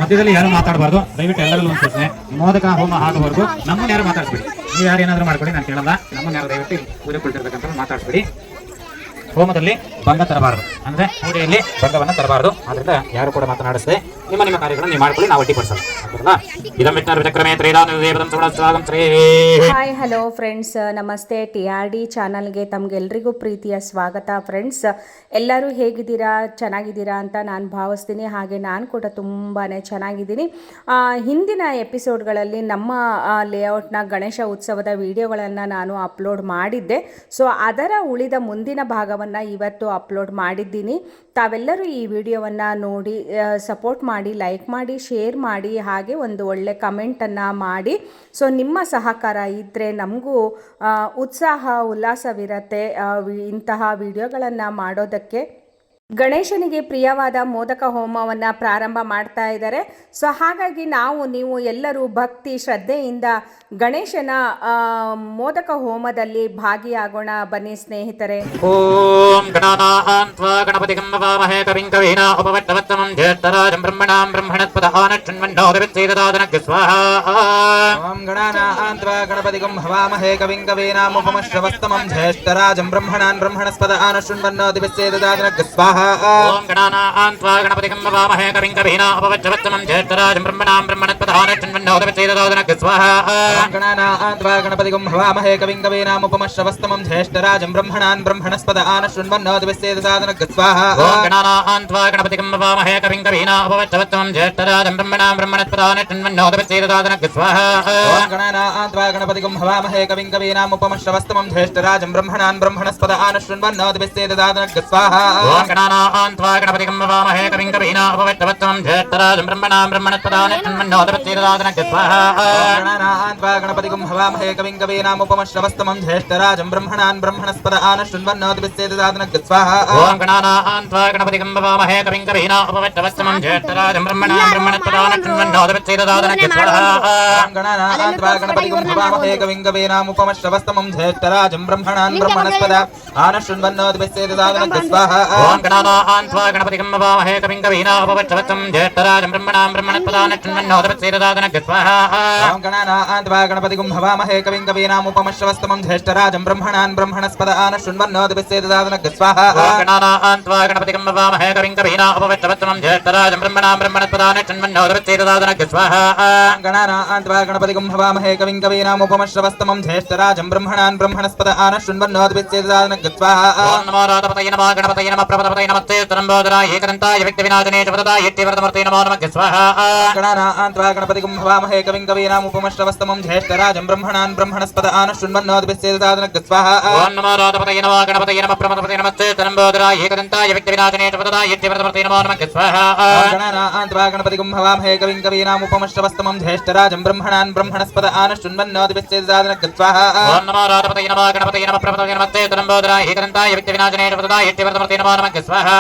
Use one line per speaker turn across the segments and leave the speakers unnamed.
ಮಧ್ಯದಲ್ಲಿ ಯಾರು ಮಾತಾಡಬಾರ್ದು. ದಯವಿಟ್ಟು ಎಲ್ಲರಲ್ಲೂ ಒಂದು ಸೂಚನೆ, ಮೋದಕ ಹೋಮ ಆಗುವವರೆಗೂ ನಮ್ಮನ್ನ ಯಾರು ಮಾತಾಡಿಸ್ಬಿಡಿ. ನೀವು ಯಾರು ಏನಾದರೂ ಮಾಡ್ಕೊಳ್ಳಿ, ನಾನು ಕೇಳಲ್ಲ. ನಮ್ಮನ್ನ ಯಾರು ದಯವಿಟ್ಟು ಪೂಜೆ ಕೊಟ್ಟಿರ್ತಕ್ಕಂಥ ಮಾತಾಡಿಸ್ಬಿಡಿ. ಹೋಮದಲ್ಲಿ ಭಂಗ ತರಬಾರದು, ಅಂದ್ರೆ ಪೂಜೆಯಲ್ಲಿ ಭಂಗವನ್ನು ತರಬಾರದು. ಆದ್ರಿಂದ ಯಾರು ಕೂಡ ಮಾತನಾಡಿಸದೆ ನಿಮ್ಮ ಕಾರ್ಯಗಳನ್ನು ನೀವು ಮಾಡ್ಕೊಳ್ಳಿ, ನಾವು ಅಡ್ಡಿಪಡಿಸಲ್ಲ.
ಹಾಯ್ ಹಲೋ ಫ್ರೆಂಡ್ಸ್, ನಮಸ್ತೆ. TRD ಚಾನಲ್ಗೆ ತಮಗೆಲ್ರಿಗೂ ಪ್ರೀತಿಯ ಸ್ವಾಗತ. ಫ್ರೆಂಡ್ಸ್, ಎಲ್ಲರೂ ಹೇಗಿದ್ದೀರಾ, ಚೆನ್ನಾಗಿದ್ದೀರಾ ಅಂತ ನಾನು ಭಾವಿಸ್ತೀನಿ. ಹಾಗೆ ನಾನು ಕೂಡ ತುಂಬಾ ಚೆನ್ನಾಗಿದ್ದೀನಿ. ಹಿಂದಿನ ಎಪಿಸೋಡ್ಗಳಲ್ಲಿ ನಮ್ಮ ಲೇಔಟ್ನ ಗಣೇಶ ಉತ್ಸವದ ವಿಡಿಯೋಗಳನ್ನು ನಾನು ಅಪ್ಲೋಡ್ ಮಾಡಿದ್ದೆ. ಸೊ ಅದರ ಉಳಿದ ಮುಂದಿನ ಭಾಗವನ್ನು ಇವತ್ತು ಅಪ್ಲೋಡ್ ಮಾಡಿದ್ದೀನಿ. ತಾವೆಲ್ಲರೂ ಈ ವಿಡಿಯೋವನ್ನು ನೋಡಿ ಸಪೋರ್ಟ್ ಮಾಡಿ, ಲೈಕ್ ಮಾಡಿ, ಶೇರ್ ಮಾಡಿ, ಹಾಗೆ ಒಂದು ಒಳ್ಳೆ ಕಮೆಂಟನ್ನು ಮಾಡಿ. ಸೊ ನಿಮ್ಮ ಸಹಕಾರ ಇದ್ದರೆ ನಮಗೂ ಉತ್ಸಾಹ ಉಲ್ಲಾಸವಿರುತ್ತೆ ಇಂತಹ ವಿಡಿಯೋಗಳನ್ನು ಮಾಡೋದಕ್ಕೆ. ಗಣೇಶನಿಗೆ ಪ್ರಿಯವಾದ ಮೋದಕ ಹೋಮವನ್ನು ಪ್ರಾರಂಭ ಮಾಡ್ತಾ ಇದ್ದಾರೆ. ಸೊ ಹಾಗಾಗಿ ನೀವು ಎಲ್ಲರೂ ಭಕ್ತಿ ಶ್ರದ್ಧೆಯಿಂದ ಗಣೇಶನ ಮೋದಕ ಹೋಮದಲ್ಲಿ ಭಾಗಿಯಾಗೋಣ. ಬನ್ನಿ ಸ್ನೇಹಿತರೆ.
ಓಂ ಗಣಾನಾನ್ತ್ವಾ ಗಣಪತಿಗಂ ನಮಾಮಹೇ ಕವಿಂ ಕವೀನ ಉಪವಟ್ಟವತ್ತಮಂ ಜ್ಯೇಷ್ಠರಾಜಂ ಬ್ರಹ್ಮಣಾಂ ಬ್ರಹ್ಮಣಸ್ಪದಹಾನಕ್ಷಣ್ಮನ್ನೋದವಿತ್ಸೇದದಾದನಕ್ಕೆ ಸ್ವಾಹಾ.
ಓಂ ಗಣಾನಾನ್ತ್ವಾ ಗಣಪತಿಗಂ ನಮಾಮಹೇ ಕವಿಂ ಕವೀನಾಂ ಉಪಮಶ್ರವಸ್ತಮಂ ಜ್ಯೇಷ್ಠರಾಜಂ ಬ್ರಹ್ಮಣಾನ್ ಬ್ರಹ್ಮಣಸ್ಪದಹಾನಕ್ಷಣ್ಮನ್ನೋದವಿತ್ಸೇದದಾದನಕ್ಕೆ ಸ್ವಾಹಾ.
ಓಂ ಗಣಾನಾನ್ತ್ವಾ ಗಣಪತಿಗಂ ನಮಾಮಹೇ ಕವಿಂ ಕವೀನ ಉಪವಟ್ಟವತ್ತಮಂ ಜ್ಯೇಷ್ಠರಾಜಂ ಬ್ರಹ್ಮಣಾಂ ಬ್ರಹ್ಮಣಸ್ಪದಹಾನಕ್ಷಣ್ಮನ್ನೋದವಿತ್ಸೇದದಾದನಕ್ಕೆ ಸ್ವಾಹಾ.
ಗಣಾನಾನ್ತ್ವಾ ಗಣಪತಿಗಂ ನಮಾಮಹೇ ಕವಿಂ ಕವೀನಾಂ ಉಪಮಶ್ರವಸ್ತಮಂ ಜ್ಯೇಷ್ಠರಾಜಂ ಬ್ರಹ್ಮಣಾನ್ ಬ್ರಹ್ಮಣಸ್ಪದಹಾನಕ್ಷಣ್ಮನ್ನೋದವಿತ್ಸೇದದಾದನಕ್ಕೆ ಸ್ವಾಹಾ.
ಓಂ ಗಣಾನಾನ್ತ್ವಾ ಗಣಪತಿಗಂ ನಮಾಮಹೇ ಕವಿಂ ಕವೀನ ಉಪವಟ್ಟವತ್ತಮಂ ಜ್ಯೇಷ್ಠರಾಜಂ ಬ್ರಹ್ಮಣಾಂ ಬ್ರಹ್ಮಣಸ್ಪದಹಾನಕ್ಷಣ್ಮನ್ನೋದವಿತ್ಸೇದದಾದನಕ್ಕೆ ಸ್ವಾಹಾ.
ಓಂ ಗಣಾನಾನ್ತ್ವಾ ಗಣಪತಿಗಂ ನಮಾಮಹೇ ಕವಿಂ ಕವೀನಾಂ ಉಪಮಶ್ರವಸ್ತಮಂ ಜ್ಯೇಷ್ಠರಾಜಂ ಬ್ರಹ್ಮಣಾನ್ ಬ್ರಹ್ಮಣಸ್ಪದಹಾನಕ್ಷಣ್ಮನ್ನೋದವಿತ್ಸೇದದಾದನಕ್ಕೆ ಸ್ವಾಹಾ.
ಓಂ ಗಣಾನಾನ್ತ್ವಾ ಗಣಪತಿಗಂ ನಮಾಮಹೇ ಕವಿಂ ಕವೀನ ಉಪವಟ್ಟವತ್ತಮಂ ಜ್ಯೇಷ್ಠರಾಜಂ ಬ್ರಹ್ಮಣಾಂ ಬ್ರಹ್ಮಣಸ್ಪದಹಾನಕ್ಷಣ್ಮನ್ನೋದವಿತ್ಸೇದದಾದನಕ್ಕೆ ಸ್ವಾಹಾ.
ಗಣಾನಾನ್ತ್ವಾ ಗಣಪತಿಗಂ ನಮಾಮಹೇ ಕವಿಂ ಕವೀನಾಂ ಉಪಮಶ್ರವಸ್ತಮಂ ಜ್ಯೇಷ್ಠರಾಜಂ ಬ್ರಹ್ಮಣಾನ್ ಬ್ರಹ್ಮಣಸ್ಪದಹಾನಕ್ಷಣ್ಮನ್ನೋದವಿತ್ಸೇದದಾದನಕ್ಕೆ ಸ್ವಾಹಾ.
ಓಂ ಗಣಾನಾನ್ತ್ವಾ ಗಣಪತಿಗಂ ನಮಾಮಹೇ ಕವಿಂ ಕವೀನ ಉಪವಟ್ಟವತ್ತಮಂ ಜ್ಯೇಷ್ಠರಾಜಂ ಬ್ರಹ್ಮಣಾಂ ಬ್ರಹ್ಮಣಸ್ಪದಹಾನಕ್ಷಣ್ಮನ್ನೋದವಿತ್ಸೇದದಾದನಕ್ಕೆ ಸ್ವಾಹಾ.
ಗಣಾನಾನ್ತ್ವಾ ಗಣಪತಿಗಂ ನಮಾಮಹೇ ಕವಿಂ ಕವೀನಾಂ ಉಪಮಶ್ರವಸ್ತಮಂ ಜ್ಯೇಷ್ಠರಾಜಂ ಬ್ರಹ್ಮಣಾನ್ ಬ್ರಹ್ಮಣಸ್ಪದಹಾನಕ್ಷಣ್ಮನ್ನೋದವಿತ್ಸೇದದಾದನಕ್ಕೆ ಸ್ವಾಹಾ.
ಓಂ ಗಣಾನಾನ್ತ್ವಾ ಗಣಪತಿಗಂ ನಮಾಮಹೇ ಕವಿಂ ಕವೀನ ಉಪವಟ್ಟವತ್ತಮಂ ಜ್ಯೇಷ್ಠರಾಜಂ ಬ್ರಹ್ಮಣಾಂ ಬ್ರಹ್ಮಣಸ್ಪದಹಾನಕ್ಷಣ್ಮನ್ನೋದವಿತ್ಸೇದದಾದನಕ್ಕೆ ಸ್ವಾಹಾ.
ಓಂ ಗಣಾನಾನ್ತ್ವಾ ಗಣಪತಿಗಂ ನಮಾಮಹೇ ಕವಿಂ ಕವೀನಾಂ ಉಪಮಶ್ರವಸ್ತಮಂ ಜ್ಯೇಷ್ಠರಾಜಂ ಬ್ರಹ್ಮಣಾನ್ ಬ್ರಹ್ಮಣಸ್ಪದಹಾನಕ್ಷಣ್ಮನ್ನೋದವಿತ್ಸೇದದಾದನಕ್ಕೆ ಸ್ವಾಹಾ.
ಓಂ ಗಣಾನಾನ್ತ್ವಾ ಗಣಪತಿಗಂ ನಮಾಮಹೇ ಕವಿಂ ಕವೀನ ಉಪವಟ್ಟವತ್ತಮಂ ಜ್ಯೇಷ್ಠರಾಜಂ ಬ್ರಹ್ಮಣಾಂ ಬ್ರಹ್ಮಣಸ್ಪದಹಾನಕ್ಷಣ್ಮನ್ನೋದವಿತ್ಸೇದದಾದನಕ್ಕೆ ಸ್ವಾಹಾ.
ಗಣಾನಾನ್ತ್ವಾ ಗಣಪತಿಗಂ ನಮಾಮಹೇ ಕವಿಂ ಕವೀನಾಂ ಉಪಮಶ್ರವಸ್ತಮಂ ಜ್ಯೇಷ್ಠರಾಜಂ ಬ್ರಹ್ಮಣಾನ್ ಬ್ರಹ್ಮಣಸ್ಪದಹಾನಕ್ಷಣ್ಮನ್ನೋದವಿತ್ಸೇದದಾದನಕ್ಕೆ ಸ್ವಾಹಾ.
ಓಂ ನಮೋ ರಾಧಪತಯೇ ನಮಃ ಗಣಪತಯೇ ನಮಃ ಪ್ರಪದಪತಯೇ ನಮಸ್ತೆ ಸ್ತಂಭೋದರಾಯ ಏಕದಂತಾಯ ವ್ಯಕ್ತಿವಿನಾಶನೇ ಚ ವರದಾಯ ಇತ್ಯವರದಮೂರ್ತಯೇ ನಮೋ ನಮಃ ಸ್ವಾಹಾ.
ಗಣಾನಾನ್ತ್ವಾ ಗಣಪತಿಗಂ ನಮಾಮಹೇ ಕವಿಂ ಕವೀನಾಂ ಉಪಮಶ್ರವಸ್ತಮಂ ಜ್ಯೇಷ್ಠರಾಜಂ ಬ್ರಹ್ಮಣಾನ್ ಬ್ರಹ್ಮಣಸ್ಪದಹಾನಕ್ಷಣ್ಮನ್ನೋದವಿತ್ಸೇದದಾದನಕ್ಕೆ ಸ್ವಾಹಾ.
ಓಂ ನಮೋ ರಾಧಪತಯೇ ನಮಃ ಗಣಪತಯೇ ನಮಃ ಪ್ರಪದಪತಯೇ ನಮಸ್ತೆ ಸ್ತಂಭೋದರಾಯ ಏಕದಂತಾಯ ವ್ಯಕ್ತಿವಿನಾಶನೇ ಚ ವರದಾಯ ಇತ್ಯವರದಮೂರ್ತಯೇ ನಮೋ ನಮಃ ಸ್ವಾಹಾ.
ಗಣಾನಾನ್ತ್ವಾ ಗಣಪತಿಗಂ ನಮಾಮಹೇ ಕವಿಂ ಕವೀನಾಂ ಉಪಮಶ್ರವಸ್ತಮಂ ಜ್ಯೇಷ್ಠರಾಜಂ ಬ್ರಹ್ಮಣಾನ್ ಬ್ರಹ್ಮಣಸ್ಪದಹಾನಕ್ಷಣ್ಮನ್ನೋದವಿತ್ಸೇದದಾದನಕ್ಕೆ ಸ್ವಾಹಾ.
ಓಂ ನಮೋ ರಾಧಪತಯೇ ನಮಃ ಗಣಪತಯೇ ನಮಃ ಪ್ರಪದಪತಯೇ ನಮಸ್ತೆ ಸ್ತಂಭೋದರಾಯ ಏಕದಂತಾಯ ವ್ಯಕ್ತಿವಿನಾಶನೇ ಚ ವರದಾಯ ಇತ್ಯವರದಮೂರ್ತಯೇ ನಮೋ ನಮಃ ಸ್ವಾಹಾ.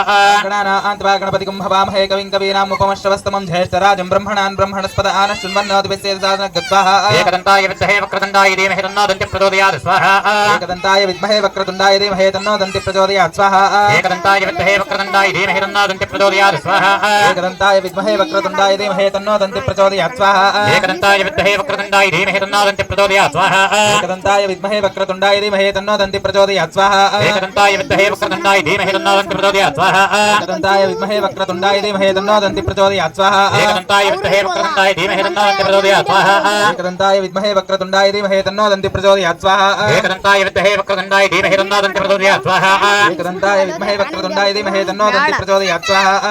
ಗಣಾನಾನ್ತ್ವಾ ಗಣಪತಿಗಂ ನಮಾಮಹೇ ಕವಿಂ ಕವೀನಾಂ ಉಪಮಶ್ರವಸ್ತಮಂ ಜ್ಯೇಷ್ಠರಾಜಂ ಬ್ರಹ್ಮಣಾನ್ ಬ್ರಹ್ಮಣಸ್ಪದಹಾನಕ್ಷಣ್ಮನ್ನೋದವಿತ್ಸೇದದಾದನಕ್ಕೆ ಸ್ವಾಹಾ.
ಏಕದಂತಾಯ ವಿದ್ಮಹೇ ವಕ್ರತುಂಡಾಯ ಧೀಮಹಿ ತನ್ನೋ ದಂತಿ ಪ್ರಚೋದಯಾತ್ ಸ್ವಾಹಾ.
ಏಕದಂತಾಯ ವಿದ್ಮಹೇ ವಕ್ರತುಂಡಾಯ ಧೀಮಹಿ ತನ್ನೋ ದಂತಿ ಪ್ರಚೋದಯಾತ್ ಸ್ವಾಹಾ.
ಏಕದಂತಾಯ ವಿದ್ಮಹೇ ವಕ್ರತುಂಡಾಯ ಧೀಮಹಿ ತನ್ನೋ ದಂತಿ ಪ್ರಚೋದಯಾತ್ ಸ್ವಾಹಾ.
ಏಕದಂತಾಯ ವಿದ್ಮಹೇ ವಕ್ರತುಂಡಾಯ ಧೀಮಹಿ ತನ್ನೋ ದಂತಿ ಪ್ರಚೋದಯಾತ್ ಸ್ವಾಹಾ.
ಏಕದಂತಾಯ ವಿದ್ಮಹೇ ವಕ್ರತುಂಡಾಯ ಧೀಮಹಿ ತನ್ನೋ ದಂತಿ ಪ್ರಚೋದಯಾತ್ ಸ್ವಾಹಾ.
ಏಕದಂತಾಯ ವಿದ್ಮಹೇ ವಕ್ರತುಂಡಾಯ ಧೀಮಹಿ ತನ್ನೋ ದಂತಿ ಪ್ರಚೋದಯಾತ್ ಸ್ವಾಹಾ.
ಏಕದಂತಾಯ ವಿದ್ಮಹೇ ವಕ್ರತುಂಡಾಯ ಧೀಮಹಿ ತನ್ನೋ ದಂತಿ ಪ್ರಚೋದಯಾತ್ ಸ್ವಾಹಾ.
ಏಕದಂತಾಯ ವಿದ್ಮಹೇ ವಕ್ರತುಂಡಾಯ ಧೀಮಹಿ ತನ್ನೋ ದಂತಿ ಪ್ರಚೋದಯಾತ್ ಸ್ವಾಹಾ.
ಏಕದಂತಾಯ ವಿದ್ಮಹೇ ವಕ್ರತುಂಡಾಯ ಧೀಮಹಿ ತನ್ನೋ ದಂತಿ ಪ್ರಚೋದಯಾತ್ ಸ್ವಾಹಾ.
ಏಕದಂತಾಯ ವಿದ್ಮಹೇ ವಕ್ರತುಂಡಾಯ ಧೀಮಹಿ ತನ್ನೋ ದಂತಿ ಪ್ರಚೋದಯಾತ್ ಸ್ವಾಹಾ.
ಏಕದಂತಾಯ ವಿದ್ಮಹೇ ವಕ್ರತುಂಡಾಯ ಧೀಮಹಿ ತನ್ನೋ ದಂತಿ ಪ್ರಚೋದಯಾತ್ ಸ್ವಾಹಾ.
ಏಕದಂತಾಯ ವಿದ್ಮಹೇ ವಕ್ರತುಂಡಾಯ ಧೀಮಹಿ ತನ್ನೋ ದಂತಿ ಪ್ರಚೋದಯಾತ್ ಸ್ವಾಹಾ.
ಏಕದಂತಾಯ ವಿದ್ಮಹೇ ವಕ್ರತುಂಡಾಯ ಧೀಮಹಿ ತನ್ನೋ ದಂತಿ ಪ್ರಚೋದಯಾತ್ ಸ್ವಾಹಾ.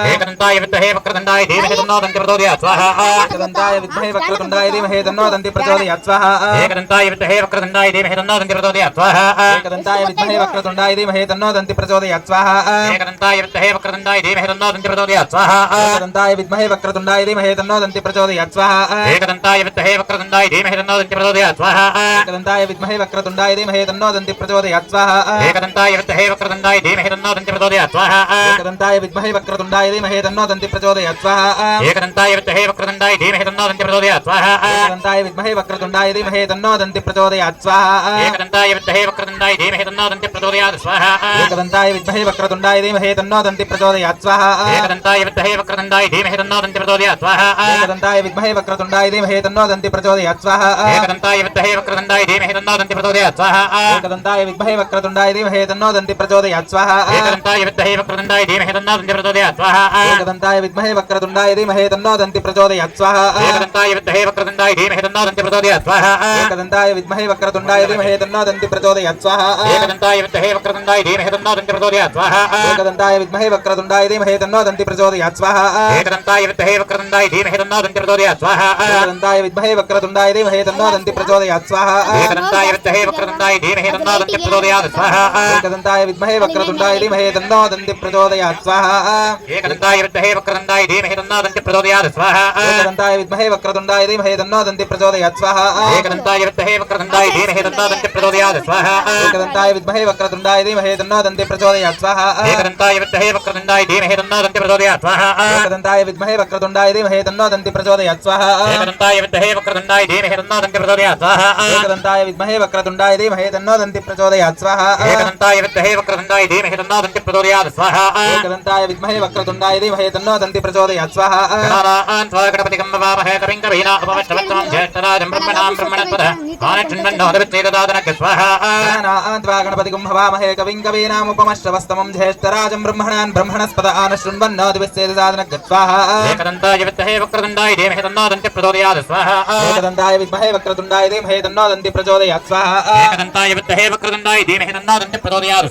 ಏಕದಂತಾಯ ವಿದ್ಮಹೇ ವಕ್ರತುಂಡಾಯ ಧೀಮಹಿ ತನ್ನೋ ದಂತಿ ಪ್ರಚೋದಯಾತ್ ಸ್ವಾಹಾ.
ಏಕದಂತಾಯ ವಿದ್ಮಹೇ ವಕ್ರತುಂಡಾಯ ಧೀಮಹಿ ತನ್ನೋ ದಂತಿ ಪ್ರಚೋದಯಾತ್ ಸ್ವಾಹಾ.
ಏಕದಂತಾಯ ವಿದ್ಮಹೇ ವಕ್ರತುಂಡಾಯ ಧೀಮಹಿ ತನ್ನೋ ದಂತಿ ಪ್ರಚೋದಯಾತ್ ಸ್ವಾಹಾ.
ಏಕದಂತಾಯ ವಿದ್ಮಹೇ ವಕ್ರತುಂಡಾಯ ಧೀಮಹಿ ತನ್ನೋ ದಂತಿ ಪ್ರಚೋದಯಾತ್ ಸ್ವಾಹಾ.
ಏಕದಂತಾಯ ವಿದ್ಮಹೇ ವಕ್ರತುಂಡಾಯ ಧೀಮಹಿ ತನ್ನೋ ದಂತಿ ಪ್ರಚೋದಯಾತ್ ಸ್ವಾಹಾ.
ಏಕದಂತಾಯ ವಿದ್ಮಹೇ ವಕ್ರತುಂಡಾಯ ಧೀಮಹಿ ತನ್ನೋ ದಂತಿ ಪ್ರಚೋದಯಾತ್ ಸ್ವಾಹಾ.
ಏಕದಂತಾಯ ವಿದ್ಮಹೇ ವಕ್ರತುಂಡಾಯ ಧೀಮಹಿ ತನ್ನೋ ದಂತಿ ಪ್ರಚೋದಯಾತ್ ಸ್ವಾಹಾ.
ಏಕದಂತಾಯ ವಿದ್ಮಹೇ ವಕ್ರತುಂಡಾಯ ಧೀಮಹಿ ತನ್ನೋ ದಂತಿ ಪ್ರಚೋದಯಾತ್ ಸ್ವಾಹಾ.
ಏಕದಂತಾಯ ವಿದ್ಮಹೇ ವಕ್ರತುಂಡಾಯ ಧೀಮಹಿ ತನ್ನೋ ದಂತಿ ಪ್ರಚೋದಯಾತ್ ಸ್ವಾಹಾ.
ಏಕದಂತಾಯ ವಿದ್ಮಹೇ ವಕ್ರತುಂಡಾಯ ಧೀಮಹಿ ತನ್ನೋ ದಂತಿ ಪ್ರಚೋದಯಾತ್ ಸ್ವಾಹಾ.
ಏಕದಂತಾಯ ವಿದ್ಮಹೇ ವಕ್ರತುಂಡಾಯ ಧೀಮಹಿ ತನ್ನೋ ದಂತಿ ಪ್ರಚೋದಯಾತ್ ಸ್ವಾಹಾ.
ಏಕದಂತಾಯ ವಿದ್ಮಹೇ ವಕ್ರತುಂಡಾಯ ಧೀಮಹಿ ತನ್ನೋ ದಂತಿ ಪ್ರಚೋದಯಾತ್ ಸ್ವಾಹಾ.
ಏಕದಂತಾಯ ವಿದ್ಮಹೇ ವಕ್ರತುಂಡಾಯ ಧೀಮಹಿ धीमहि तन्नो दन्ति प्रचोदयात् स्वाहा
एकदन्ताय विद्महे वक्रतुण्डाय धीमहि तन्नो दन्ति प्रचोदयात् स्वाहा
एकदन्ताय विद्महे वक्रतुण्डाय धीमहि तन्नो दन्ति प्रचोदयात् स्वाहा
एकदन्ताय विद्महे वक्रतुण्डाय धीमहि तन्नो दन्ति प्रचोदयात् स्वाहा
एकदन्ताय विद्महे वक्रतुण्डाय धीमहि तन्नो दन्ति प्रचोदयात् स्वाहा
एकदन्ताय विद्महे वक्रतुण्डाय धीमहि तन्नो दन्ति प्रचोदयात् स्वाहा
एकदन्ताय विद्महे वक्रतुण्डाय धीमहि तन्नो दन्ति प्रचोदयात् स्वाहा
एकदन्ताय विद्महे वक्रतुण्डाय धीमहि तन्नो दन्ति प्रचोदयात् स्वाहा
एकदन्ताय विद्महे वक्रतुण्डाय धीमहि तन्नो दन्ति प्रचोदयात् स्वाहा
एकदन्ताय विद्महे वक्रतुण्डाय धीमहि तन्नो दन्ति प्रचोदयात् स्वाहा
एकदन्ताय विद्महे वक्रतुण्डाय धीमहि तन्नो दन्ति प्रचोदयात् स्वाहा
एकदन्ताय विद्महे वक्रतुण्डाय धीमहि तन्नो दन्ति प्रचोदयात् स्वाहा
एकदन्ताय विद्महे वक्रतुण्डाय धीमहि तन्नो दन्ति प्रचोदयात् स्वाहा
एकदन्ताय विद्महे वक्रतुण्डाय धीमहि तन्नो दन्ति प्रचोदयात् स्वाहा
एकदन्ताय विद्महे वक्रतुण्डाय धीमहि तन्नो दन्ति प्रचोदयात् स्वाहा
एकदन्ताय विद्महे वक्रतुण्डाय धीमहि तन्नो दन्ति प्रचोदयात् स्वाहा
एकदन्ताय विद्महे वक्रतुण्डाय धीमहि तन्नो दन्ति प्रचोदयात् स्वाहा
एकदन्ताय विद्महे वक्रतुण्डाय धीमहि तन्नो दन्ति प्रचोदयात् स्वाहा
एकदन्ताय विद्महे वक्रतुण्डाय धीमहि तन्नो दन्ति प्रचोदयात् स्वाहा
एकदन्ताय विद्महे वक्रतुण्डाय धीमहि तन्नो दन्ति प्रचोदयात् स्वाहा
एकदन्ताय विद्महे वक्रतुण्डाय धीमहि तन्नो दन्ति प्रचोदयात् स्वाहा
एकदन्ताय विद्महे वक्रतुण्डाय धीमहि तन्नो दन्ति प्रचोदयात् स्वाहा
एकदन्ताय विद्महे वक्रतुण्डाय धीमहि तन्नो दन्ति प्रचोदयात् स्वाहा
एकदन्ताय विद्महे वक्रतुण्डाय धीमहि तन्नो दन्ति प्रचोदयात् स्वाहा
एकदन्ताय विद्महे वक्रतुण्डाय धीमहि तन्नो दन्ति प्रचोदयात् स्वाहा
गणानान् त्वा गणपतिं भवामहे कविं कवीना उपवष्टवत्तमं ज्येष्ठराजं ब्रह्मणां ब्रह्मणस्पदः आनच्छन्वन्नोदविच्छेददादनः स्वाहा
गणानान्त्वा गणपतिं भवामहे कविं कवीनामुपमश्रवस्तमं ज्येष्ठराजं ब्रह्मणान् ब्रह्मणस्पद आनशृण्वन्नोदविच्छेददादनः स्वाहा
एकदन्ताय विद्महे वक्रतुण्डाय धीमहि तन्नो दन्ति प्रचोदयात् स्वाहा
एकदन्ताय विद्महे वक्रतुण्डाय धीमहि तन्नो दन्ति प्रचोदयात् स्वाहा
एकदन्ताय विद्महे वक्रतुण्डाय धीमहि तन्नो दन्ति प्रचोदयात्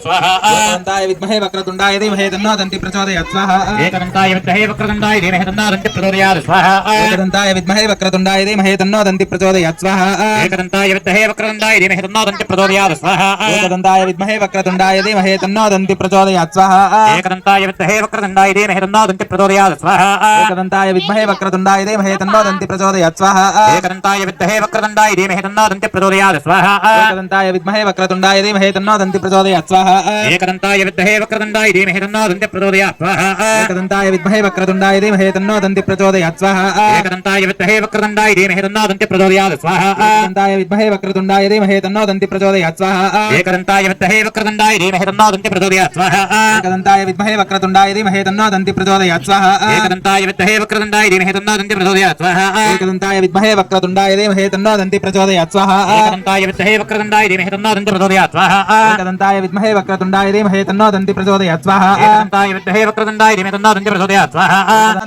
स्वाहा
एकदन्ताय विद्महे वक्रतुण्डाय धीमहि तन्नो दन्ति प्रचोदयात् स्वाहा
एकदन्ताय विद्महे वक्रतुण्डाय धीमहि तन्नो दन्ति प्रचोदयात् स्वाहा
एकदन्ताय विद्महे वक्रतुण्डाय धीमहि तन्नो दन्ति प्रचोदयात् स्वाहा
एकदन्ताय विद्महे वक्रतुण्डाय धीमहि तन्नो दन्ति प्रचोदयात् स्वाहा
एकदन्ताय विद्महे वक्रतुण्डाय धीमहि तन्नो दन्ति प्रचोदयात् स्वाहा
एकदन्ताय विद्महे वक्रतुण्डाय धीमहि तन्नो दन्ति प्रचोदयात् स्वाहा
एकदन्ताय विद्महे वक्रतुण्डाय धीमहि तन्नो दन्ति प्रचोदयात् स्वाहा
एकदन्ताय विद्महे वक्रतुण्डाय धीमहि तन्नो दन्ति प्रचोदयात् स्वाहा
एकदन्ताय विद्महे वक्रतुण्डाय धीमहि तन्नो दन्ति प्रचोदयात् स्वाहा
एकदन्ताय विद्महे वक्रतुण्डाय धीमहि तन्नो दन्ति प्रचोदयात् स्वाहा
एकदन्ताय विद्महे वक्रतुण्डाय धीमहि तन्नो दन्ति प्रचोदयात् स्वाहा
एकदन्ताय विद्महे वक्रतुण्डाय धीमहि तन्नो दन्ति प्रचोदयात् स्वाहा
एकदन्ताय विद्महे वक्रतुण्डाय धीमहि तन्नो दन्ति प्रचोदयात् स्वाहा
एकदन्ताय विद्महे वक्रतुण्डाय धीमहि तन्नो दन्ति प्रचोदयात् स्वाहा
एकदन्ताय विद्महे वक्रतुण्डाय धीमहि तन्नो दन्ति प्रचोदयात् स्वाहा
एकदन्ताय विद्महे वक्रतुण्डाय धीमहि तन्नो दन्ति प्रचोदयात् स्वाहा
एकदन्ताय विद्महे वक्रतुण्डाय धीमहि तन्नो दन्ति प्रचोदयात् स्वाहा
एकदन्ताय विद्महे वक्रतुण्डाय धीमहि तन्नो दन्ति प्रचोदयात् स्वाहा
एकदन्ताय विद्महे वक्रतुण्डाय धीमहि तन्नो दन्ति प्रचोदयात् स्वाहा
एकदन्ताय विद्महे वक्रतुण्डाय धीमहि तन्नो दन्ति प्रचोदयात् स्वाहा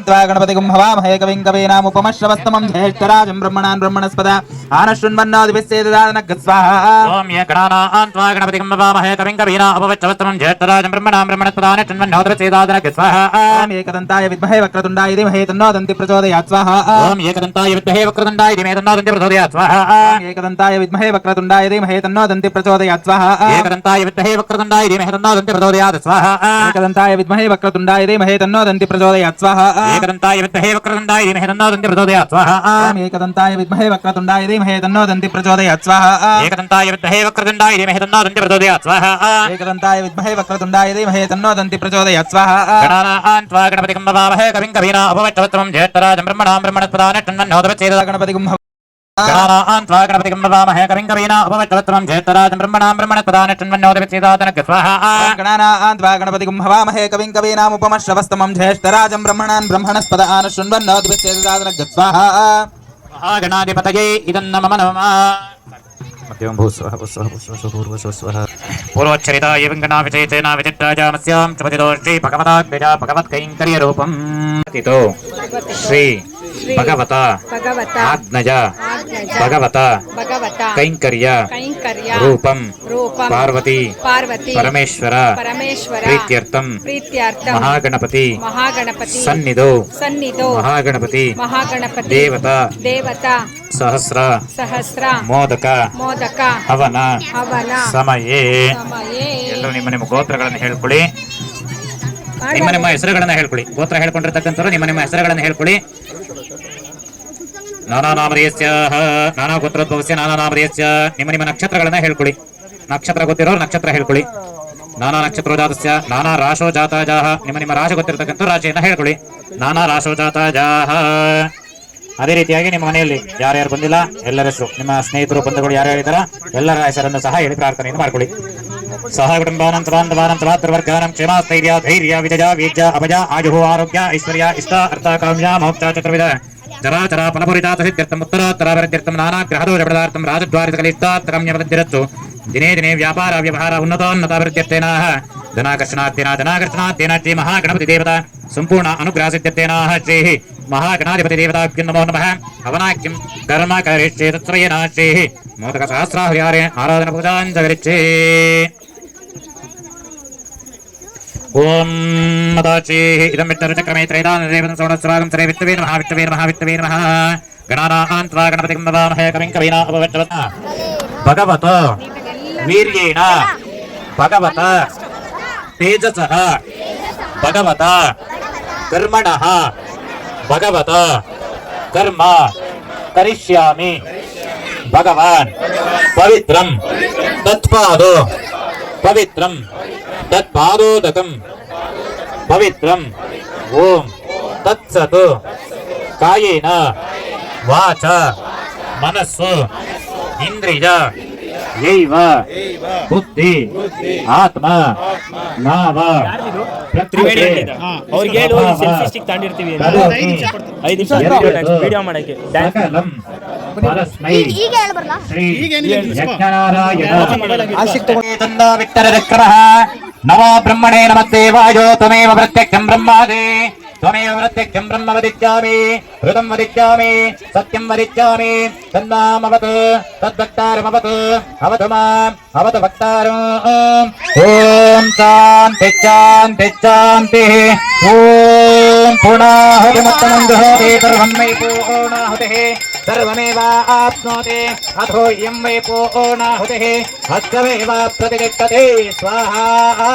त्वा गणपतिं भवामहे कविं कवीनामुपमश्रवस्तमं ज्येष्ठराजं ब्रह्मणान् ब्रह्मणस्पद आनशृण्वन्नोदविच्छेददादनः स्वाहा
ओम ये गणानान् त्वा गणपतिं भवामहे कविं कवीना उपवच्चवत्तमं ज्येष्ठराजं ब्रह्मणां ब्रह्मणस्पद आनशृण्वन्नोदविच्छेददादनः स्वाहा
ओम एकदन्ताय विद्महे वक्रतुण्डाय धीमहि तन्नो दन्ति प्रचोदयात् स्वाहा
ओम एकदन्ताय विद्महे वक्रतुण्डाय धीमहि तन्नो दन्ति प्रचोदयात् स्वाहा
एकदन्ताय विद्महे वक्रतुण्डाय धीमहि तन्नो दन्ति प्रचोदयात् स्वाहा
एकदन्ताय विद्महे वक्रतुण्डाय धीमहि तन्नो दन्ति प्रचोदयात् स्वाहा
एकदन्ताय विद्महे वक्रतुण्डाय धीमहि तन्नो दन्ति प्रचोदयात् स्वाहा
एकदन्ताय विद्महे वक्रतुण्डाय धीमहि तन्नो दन्ति प्रचोदयात् स्वाहा
एकदन्ताय विद्महे वक्रतुण्डाय धीमहि तन्नो दन्ति प्रचोदयात् स्वाहा
एकदन्ताय विद्महे वक्रतुण्डाय धीमहि तन्नो दन्ति प्रचोदयात् स्वाहा
एकदन्ताय विद्महे वक्रतुण्डाय धीमहि तन्नो दन्ति प्रचोदयात् स्वाहा
गणानान् त्वा गणपतिं भवामहे कविं कवीना उपवच्चवत्तमं ज्येष्ठराजं ब्रह्मणां ब्रह्मणस्पद आनशृण्वन्नोदविच्छेददादनः
गणपतिं
गणानान् त्वा गणपतिं भवामहे कविं कवीना उपवच्चवत्तमं ज्येष्ठराजं ब्रह्मणां ब्रह्मणस्पद आनशृण्वन्नोदविच्छेददादनः स्वाहा
गणानान्त्वा गणपतिं भवामहे कविं कवीनामुपमश्रवस्तमं ज्येष्ठराजं ब्रह्मणान् ब्रह्मणस्पद आनशृण्वन्नोदविच्छेददादनः स्वाहा
महागणाधिपतये इदन्न मम नमः मध्यं भूस्वः पूर्वस्वः पूर्वोच्चरिता एवं गणाविचेतेन विचित्राजामस्यां चपतिदोष्टि भगवताग्निजा भगवत्कैङ्कर्यरूपम् तितो श्री भगवता आज्ञज भगवता कैङ्कर्य रूपं पार्वती परमेश्वर प्रीत्यर्थं महागणपति सन्निधौ महागणपति देवता सहस्र ಮೋದಕ ಹವನ ಸಮಯೇ ಎಲ್ಲರೂ ನಿಮ್ಮ ಗೋತ್ರಗಳನ್ನು ಹೇಳ್ಕೊಳ್ಳಿ. ನಿಮ್ಮ ಹೆಸರುಗಳನ್ನ ಹೇಳ್ಕೊಳ್ಳಿ. ಗೋತ್ರ ಹೇಳ್ಕೊಂಡಿರ್ತಕ್ಕಂಥವ್ರು ನಿಮ್ಮ ಹೆಸರುಗಳನ್ನ ಹೇಳ್ಕೊಳ್ಳಿ. ನಾನಾನಾಮಧೇಯಸ್ಯ ನಾನಾ ಗೋತ್ರೋದ್ಭವಸ್ಯ ನಾನಾನಾಮಧೇಯಸ್ಯ ನಿಮ್ಮ ನಕ್ಷತ್ರಗಳನ್ನ ಹೇಳ್ಕೊಳ್ಳಿ. ನಕ್ಷತ್ರ ಗೊತ್ತಿರೋರು ನಕ್ಷತ್ರ ಹೇಳ್ಕೊಳ್ಳಿ. ನಾನಾ ನಕ್ಷತ್ರೋಜಾತಸ್ಯ ನಾನಾ ರಾಶೋ ಜಾತಾಜಾಹ ನಿಮ್ಮ ರಾಶಿ ಗೊತ್ತಿರತಕ್ಕಂಥ ರಾಶಿಯನ್ನ ಹೇಳ್ಕೊಳ್ಳಿ. ನಾನಾ ರಾಶೋ ಜಾತಾಜಾಹ. ಅದೇ ರೀತಿಯಾಗಿ ನಿಮ್ಮ ಮನೆಯಲ್ಲಿ ಯಾರ್ಯಾರು ಬಂದಿಲ್ಲ ಎಲ್ಲರ ಹೆಸರು, ನಿಮ್ಮ ಸ್ನೇಹಿತರು ಬಂಧುಗಳು ಯಾರ್ಯಾರು ಇದ್ದಾರ ಎಲ್ಲರ ಹೆಸರನ್ನು ಸಹ ಹೇಳಿ ಪ್ರಾರ್ಥನೆಯನ್ನು ಮಾಡ್ಕೊಳ್ಳಿ. सह कुटुंबानां सबान्धवानां सभातृवर्गाणां क्षेमास्थैर्य धैर्य विजया वीर्य अभया आयुः आरोग्य ऐश्वर्य इष्ट अर्थ काम्या मोक्ष चतुर्विध चराचरा फलपुरितासिद्ध्यर्थम् उत्तरोत्तराभिवृद्ध्यर्थं नानाग्रहदोषपदार्थं राजद्वारितकलिष्टात्तकम्यपदिरत्तु दिने दिने व्यापार व्यवहार उन्नतोन्नताभिवृद्ध्यर्थेन धनाकर्षणाद्येन श्री महागणपति देवता संपूर्ण अनुग्रहसिद्ध्यर्थेन श्री महागणाधिपति देवताभ्यो नमो नमः हवनाख्यं कर्म करिष्ये तत्समयेन श्री मोदक सहस्राहरिहारे आराधन पूजाञ्च करिष्ये ओम मदाची इदं विष्णुचक्रमे त्रैदानदेवं सौणस्रागं सरे वित्तवे नमः वित्तवे नमः वित्तवे नमः गणानान्त्वा गणपतिं नमामहे कविं कवीना अपवच्चवत् भगवत वीर्येण भगवत तेजसः भगवत कर्मणः भगवत कर्म करिष्यामि भगवान् पवित्रं तत्पादो पवित्रं तत्पादोदकं पवित्रं ओम तत्सत् कायेन वाचा मनस्सु इंद्रिय यैव बुद्धि आत्मा नाव
ತ್ರಿವೇಣಿ ಅಂತಿದೆ ಅವ್ರಿಗೆ ಹೇಳಿ ಹೋಗಿ ಸೆಲ್ಫಿ ಸ್ಟಿಕ್ ತಗೊಂಡಿರ್ತೀವಿ 5 ನಿಮಿಷ ವಿಡಿಯೋ ಮಾಡಕ್ಕೆ
सकलं परस्मै श्री यज्ञनारायण तन्नो विक्तरचक्रः नमो ब्रह्मणे नमस्तेवायो त्वमेव प्रत्यक्षं ब्रह्मादि त्वमेव प्रत्यक्षं ब्रह्म वदिष्यामि ऋतं वदिष्यामि सत्यं वदिष्यामि तन्नामवतु तद्भक्तारमवतु अवतु माम् अवतु भक्तारम् ॐ शान्ति शान्ति शान्तिः ॐ पूर्णाहुतिमुत्तमं जुहोति सर्वं वै पूर्णाहुतिः सर्वमेवाप्नोति अथो इयं वै पूर्णाहुतिः हस्तमेव प्रतिष्ठते स्वाहा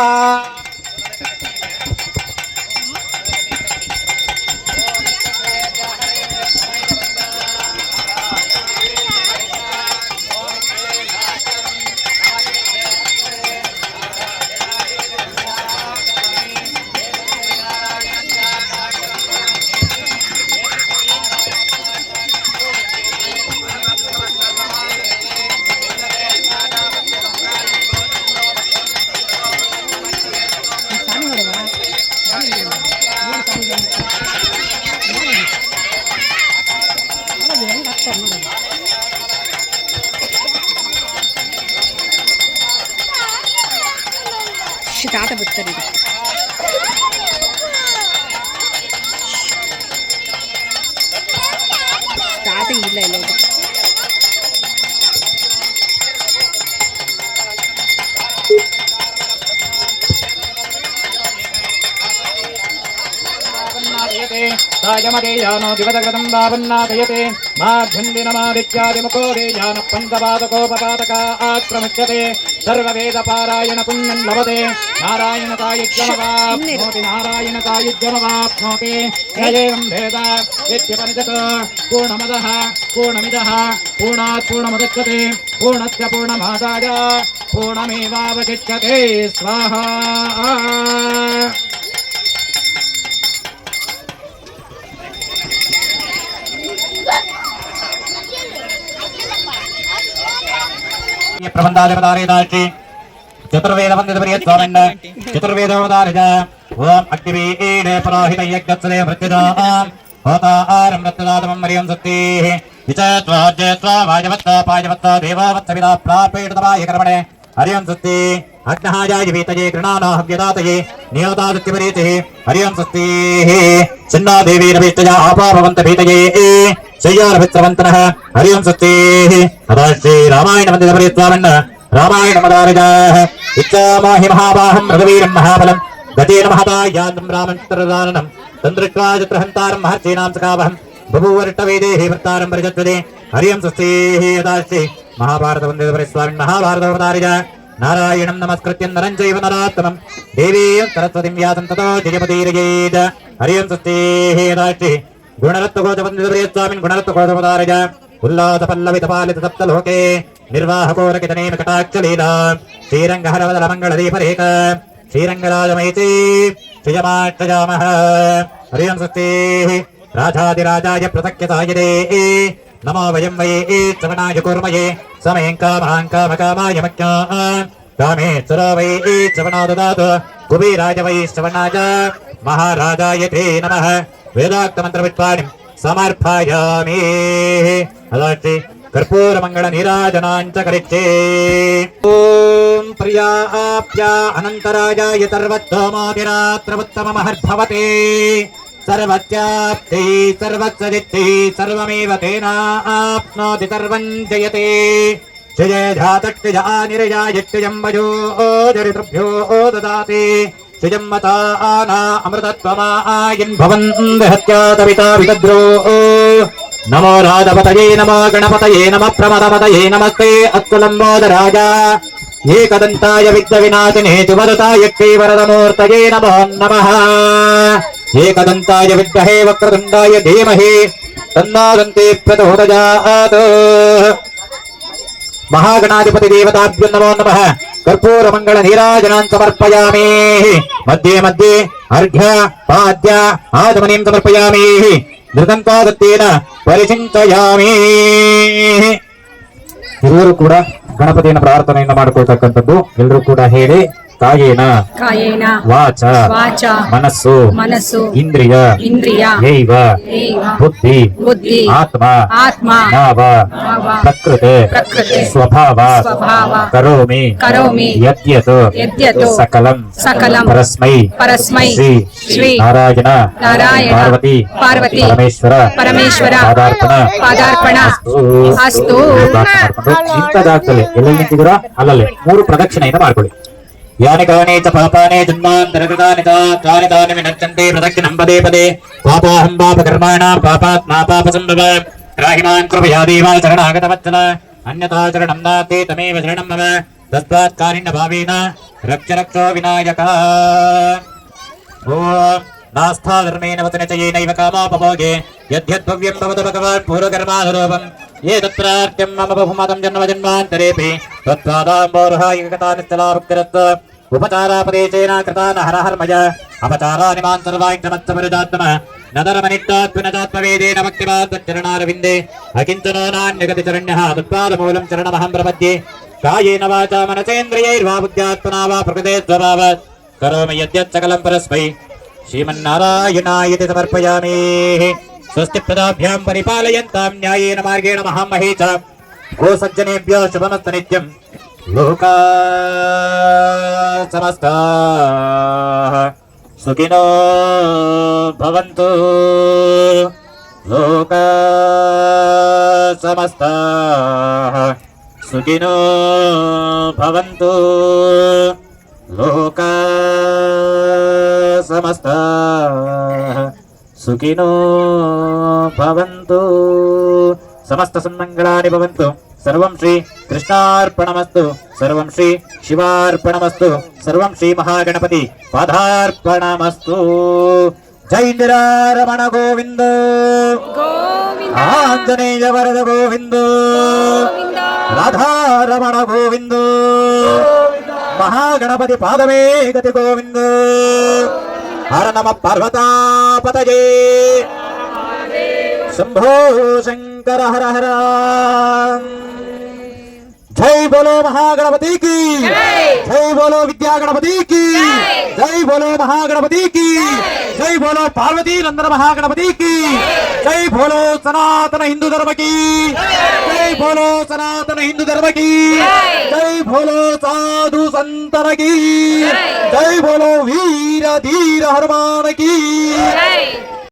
ತಾತ ಬಿಡ್ತಾರೆ ಇದು ತಾತ ಇಲ್ಲ ಇಲ್ಲ
सायमदेयानो दिवदकृतं वावन्नादयते माध्यन्दिनमादित्यादिमुखोदेयानः पञ्चपादकोपपादकात् प्रमुच्यते सर्ववेदपारायण पुण्यं लभते नारायणतायुज्यमवाप्नोति नारायणतायुज्यमवाप्नोति एवं भेद इत्यपनिषत् पूर्णमदः पूर्णमिदः पूर्णात् पूर्णमुदच्यते पूर्णस्य पूर्णमादाय पूर्णमेवावशिष्यते स्वाहा प्रबंधाधिपतारेदाची चतुर्वेद वंदित प्रियत स्वामिन् चतुर्वेदोदारज ओम अग्निवीर पुरोहित यज्ञत्सदे मृत्युदाम् होतारं मृत्युदातमं मरियं सत्तिः विचत्वाज्यत्वा वाजवत्ता पाजवत्ता देवावत्सविदा प्रापेटतमाय कर्मणे हरियं सत्ति अग्नहाजाय वीतये कृणानाः हव्यदातये नियोतादित्यपरीतिः हरियं सत्तिः चिन्नादेवी नवीष्टया आपाभवन्त भीतये शय्यारभित्रवन्तनः हरियं सत्तिः तदा श्री रामायण वन्दित स्वामिन् रामायण मदारजाः इच्छामाहि महाबाहं रघुवीरं महाबलं गतेन महता यान्तं रामचन्द्रदाननं तन्द्रित्वा चत्रहन्तारं महर्षीणां सखावहं बभूवरिष्ठवेदेहि वृत्तारं परिजत्वदे हरियं सस्तेः यदा श्री महाभारत वन्दित स्वामिन् महाभारत अवतारिजा नारायणं नमस्कृत्य नरं चैव नरोत्तमं देवीं सरस्वतीं व्यासं ततो जयपतिर्येत् हरियं सस्तेः यदा श्री गुणरत्नकोश वन्दित स्वामिन् गुणरत्नकोशवतारिजा उल्लासपल्लवितपालित सप्तलोके निर्वाहकोरकितनेम कटाक्षलीला श्रीरङ्गहरवदलमङ्गलदीपरेख श्रीरङ्गराजमयिते श्रियमाष्टजामः हरियं सस्तेः राजाधिराजाय प्रसख्यतायदे नमो वयं वये श्रवणाय कुर्मये समयं कामां कामकामाय मख्यां कामेश्वर वै श्रवणो ददातु कुबेराय वै श्रवणाय महाराजाय ते नमः वेदाक्तमन्त्रविद्वाणिं समर्पयामि अदास्ति कर्पूरमङ्गल नीराजनाञ्च करिष्ये ॐ प्रियाप्या अनन्तराजाय सर्वत्तमोतिरात्रमुत्तममहर्भवते सर्वस्याप्ति सर्वस्वजित्ति सर्वमेव तेनाप्नोति सर्वं जयते जय धातक्तिजा निरजायत्यजं वजो जरितृभ्यो ददाति श्रियं मताना अमृतत्वमायन् भवन्हत्यातविता विदद्रो नमो राधपतये नमो गणपतये नमः प्रमदपतये नमस्ते अत्कुलम्बोदराज एकदन्ताय विद्यविनाशिने सुवदताय वरदमूर्तये नमो नमः एकदन्ताय विद्महे वक्रतुण्डाय धीमहि तन्नो दन्ती प्रचोदयात् महागणाधिपति देवताभ्यो नमो नमः कर्पूरमङ्गल नीराजनान् समर्पयामि मध्ये मध्ये अर्घ्य पाद्य आचमनीं समर्पयामि ಧೃತಂತಾದತ್ತೇನ ಪರಿಚಿಂತಯಾಮಿ. ಎಲ್ಲರೂ ಕೂಡ ಗಣಪತಿಯನ್ನು ಪ್ರಾರ್ಥನೆಯನ್ನು ಮಾಡಿಕೊಳ್ತಕ್ಕಂಥದ್ದು. ಎಲ್ಲರೂ ಕೂಡ ಹೇಳಿ ಕಾಯೇನ
ಕಾಯೇನ
ವಾಚ
ವಾಚ
ಮನಸ್ಸು
ಮನಸ್ಸು
ಇಂದ್ರಿಯ
ಇಂದ್ರಿಯ
ಯೈವ ಬುದ್ಧಿ
ಬುದ್ಧಿ
ಆತ್ಮ
ಆತ್ಮ
ಭಾವ
ಭಾವ
ಪ್ರಕೃತಿ
ಪ್ರಕೃತಿ
ಸ್ವಭಾವ
ಸ್ವಭಾವ
ಕರೋಮಿ
ಕರೋಮಿ
ಯದ್ಯತ್
ಯದ್ಯತ್
ಸಕಲಂ
ಸಕಲಂ
ಪರಸ್ಮೈ
ಪರಸ್ಮೈ
ಶ್ರೀ
ಶ್ರೀ
ನಾರಾಯಣ
ನಾರಾಯಣ
ಪಾರ್ವತಿ
ಪಾರ್ವತಿ
ಪರಮೇಶ್ವರ
ಪರಮೇಶ್ವರ
ಪಾದಾರ್ಪಣ
ಪಾದಾರ್ಪಣ ಅಸ್ತು.
ಇಂಥ ಜಾಗದಲ್ಲಿ ಎಲ್ಲೆಲ್ಲಿ ನಿಂತಿದ್ದೀರಾ ಅಲ್ಲಲ್ಲಿ 3 ಪ್ರದಕ್ಷಿಣೆಯನ್ನು ಮಾಡ್ಕೊಳ್ಳಿ. ಯಾನಿ ಕಾನಿ ಚ ಪಾಪಾನಿ ಜನ್ಮಾಂತರಕೃತಾನಿ ತಾನಿ ತಾನಿ ವಿನಶ್ಯಂತೆ ಪ್ರದಕ್ಷಿಣಂ ಪದೇ ಪದೇ ಪಾಪಾಹಂ ಪಾಪಕರ್ಮಾಣಾಂ ಪಾಪಾತ್ಮಾ ಪಾಪಸಂಭವ ರಾಹಿಮಾನ್ ಕೃಪಯಾ ದೇವ ಶರಣಾಗತವತ್ಸಲ ಅನ್ಯಥಾ ಶರಣಂ ನಾಸ್ತಿ ತಮೇವ ಶರಣಂ ಮಮ ತಸ್ಮಾತ್ ಕಾರಿಣ್ಯ ಭಾವೇನ ರಕ್ಷ ರಕ್ಷೋ ವಿನಾಯಕ. ಓಂ नास्था धर्मेण वचनचयेनैव कामोपभोगे यद्यद्भव्यं भवतु भगवान् पूर्वकर्मानुरूपं ये तत्रार्त्यं मम बहुमतं जन्मजन्मान्तरेऽपि तत्पादाम्बोरुहायिकतानिश्चला भक्तिरत् उपचारापदेशेन कृतान् हरहर्मय अपचारानि मान् सर्वाङ्गमत्समरुदात्मनः न धर्मनिष्ठात्मनजात्मवेदेन भक्तिमान् तच्चरणारविन्दे अकिञ्चनो नान्यगतिचरण्यः तत्पादमूलं चरणमहं प्रपद्ये कायेन वाचा मनसेन्द्रियैर्वा बुद्ध्यात्मना वा प्रकृते स्वभावात् करोमि यद्यत् सकलं परस्मै श्रीमन्नारायणायति समर्पयामि. स्वस्ति प्रदाभ्यां परिपालयन्तां न्यायेन मार्गेण महामहे च गोसज्जनेभ्यो शुभमस्तु नित्यं लोका समस्ताः सुखिनो भवन्तु लोका समस्ताः सुखिनो भवन्तु लोका समस्ताः सुखिनो भवन्तु. समस्त सन्मङ्गलानि भवन्तु. सर्वं श्री कृष्णार्पणमस्तु. सर्वं श्री शिवार्पणमस्तु. सर्वं श्री महागणपति पादार्पणमस्तु. जय निरारमण गोविन्द आञ्जनेय वरद गोविन्द राधारमण गोविन्द महागणपति पादमे गति गोविंद. हर नम पार्वतापतये शंभो शंकर हर हर. जय बोलो महागणपति की जय बोलो विद्या गणपति की जय बोलो महागणपति की जय बोलो पार्वती नंदन महागणपति की जय बोलो सनातन हिंदू धर्म की जय बोलो सनातन हिंदू धर्म की जय बोलो साधु संतन की जय बोलो वीर धीर हनुमान की.